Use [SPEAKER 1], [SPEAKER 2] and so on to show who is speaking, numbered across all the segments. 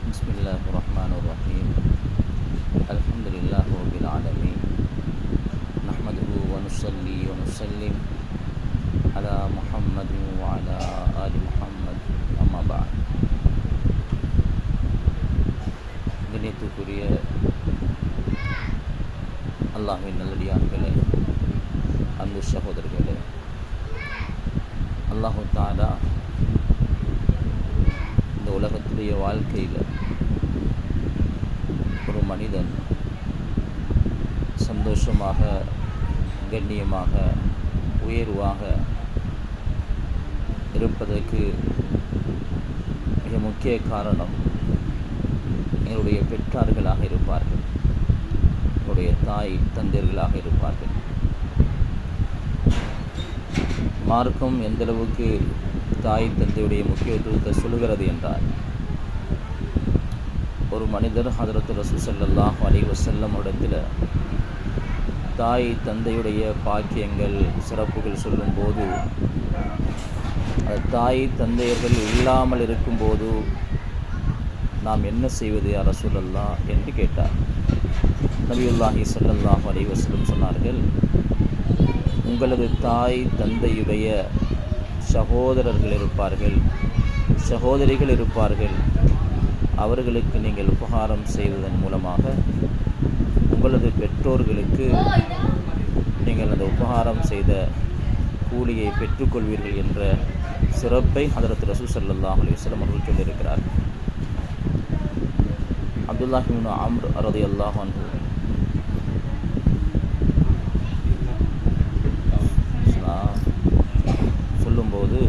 [SPEAKER 1] بسم الله الرحمن الرحيم الحمد لله رب العالمين نحمده ونصلي ونسلم على محمد وعلى آل محمد أما بعد கண்ணியத்துக்குரிய அல்லாஹ்வின் நல்லடியார்களே, அன்பு சகோதரர்களே, அல்லாஹு தஆலா இந்த உலகத்துடைய வாழ்க்கையில் ஒரு மனிதன் சந்தோஷமாக, கண்ணியமாக, உயர்வாக இருப்பதற்கு மிக முக்கிய காரணம் எங்களுடைய பெற்றார்களாக இருப்பார்கள், எங்களுடைய தாய் தந்தையர்களாக இருப்பார்கள். மார்க்கம் எந்தளவுக்கு தாய் தந்தையுடைய முக்கியத்துவத்தை சொல்கிறது என்றால், ஒரு மனிதர் ஹதரத் ரசூல் ஸல்லல்லாஹு அலைஹி வஸல்லம் இடத்தில் தாய் தந்தையுடைய பாக்கியங்கள், சிறப்புகள் சொல்லும்போது, தாய் தந்தையர்கள் இல்லாமல் இருக்கும்போது நாம் என்ன செய்வது யா ரசூலல்லாஹ் என்று கேட்டார். நபியுல்லாஹி ஸல்லல்லாஹு அலைஹி வஸல்லம் சொன்னார்கள், உங்களது தாய் தந்தையுடைய சகோதரர்கள் இருப்பார்கள், சகோதரிகள் இருப்பார்கள். அவர்களுக்கு நீங்கள் உபகாரம் செய்வதன் மூலமாக உங்களது பெற்றோர்களுக்கு நீங்கள் அந்த உபகாரம் செய்த கூலியை பெற்றுக்கொள்வீர்கள் என்ற சிறப்பை ஹதரத் ரசூல் ஸல்லல்லாஹு அலைஹி வஸல்லம் அவர்கள் சொல்லியிருக்கிறார். அப்துல்லாஹ் இப்னு அம்ர் ரலியல்லாஹு அன்ஹு சொல்லும்போது,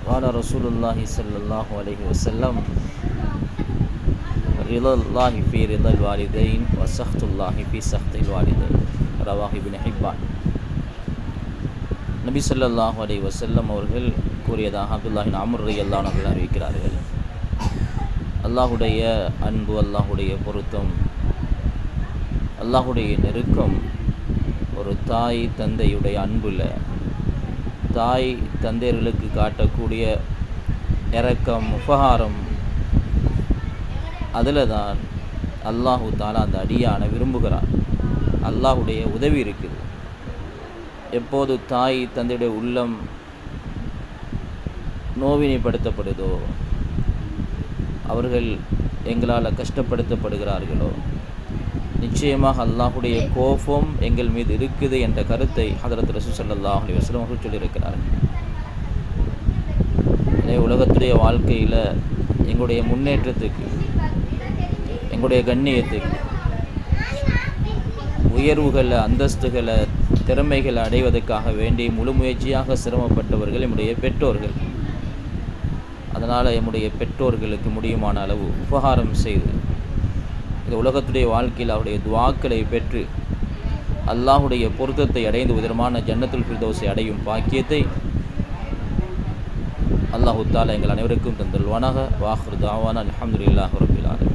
[SPEAKER 1] قال رسول الله صلى الله عليه وسلم رضا الله في رضا الوالدين وسخط الله في سخط الوالدين ரவாஹ் இப்னு ஹிப்பான். நபி ஸல்லல்லாஹு அலைஹி வஸல்லம் அவர்கள் கூறியதாக அப்துல்லாஹ் இப்னு அம்ர் ரலியல்லாஹு அன்ஹு அவர்கள் அறிவிக்கிறார்கள், அல்லாஹுடைய அன்பு, அல்லாஹுடைய பொருத்தம், அல்லாஹுடைய நெருக்கம் ஒரு தாய் தந்தையுடைய அன்புல, தாய் தந்தையர்களுக்கு காட்டக்கூடிய இரக்கம், உபகாரம், அதில் தான் அல்லாஹு தஆலா அந்த அடியானை விரும்புகிறான். அல்லாஹுடைய உதவி இருக்குது. எப்போது தாய் தந்தையுடைய உள்ளம் நோவினைப்படுத்தப்படுதோ, அவர்கள் எங்களால் கஷ்டப்படுத்தப்படுகிறார்களோ, நிச்சயமாக அல்லாஹுடைய கோபம் எங்கள் மீது இருக்குது என்ற கருத்தை ஹதரத் ரசூல் ஸல்லல்லாஹு அலைஹி வஸல்லம் அவர்கள் சொல்லியிருக்கிறார்கள். உலகத்துடைய வாழ்க்கையில் எங்களுடைய முன்னேற்றத்துக்கு, எங்களுடைய கண்ணியத்துக்கு, உயர்வுகளை, அந்தஸ்துகளை, திறமைகளை அடைவதற்காக வேண்டி முழு முயற்சியாக சிரமப்பட்டவர்கள் நம்முடைய பெற்றோர்கள். அதனால் நம்முடைய பெற்றோர்களுக்கு முடியுமான அளவு உபகாரம் செய்து இந்த உலகத்துடைய வாழ்க்கையில் அவருடைய துஆக்களை பெற்று அல்லாஹுடைய பொருத்தத்தை அடைந்து விதமான ஜன்னத்துல் ஃபிர்தௌஸை அடையும் பாக்கியத்தை அல்லாஹு தஆலா எங்கள் அனைவருக்கும் தந்தல்வானாக. வாஹிர் தாவானா அல்ஹம்துலில்லாஹி ரப்பில் ஆலமீன்.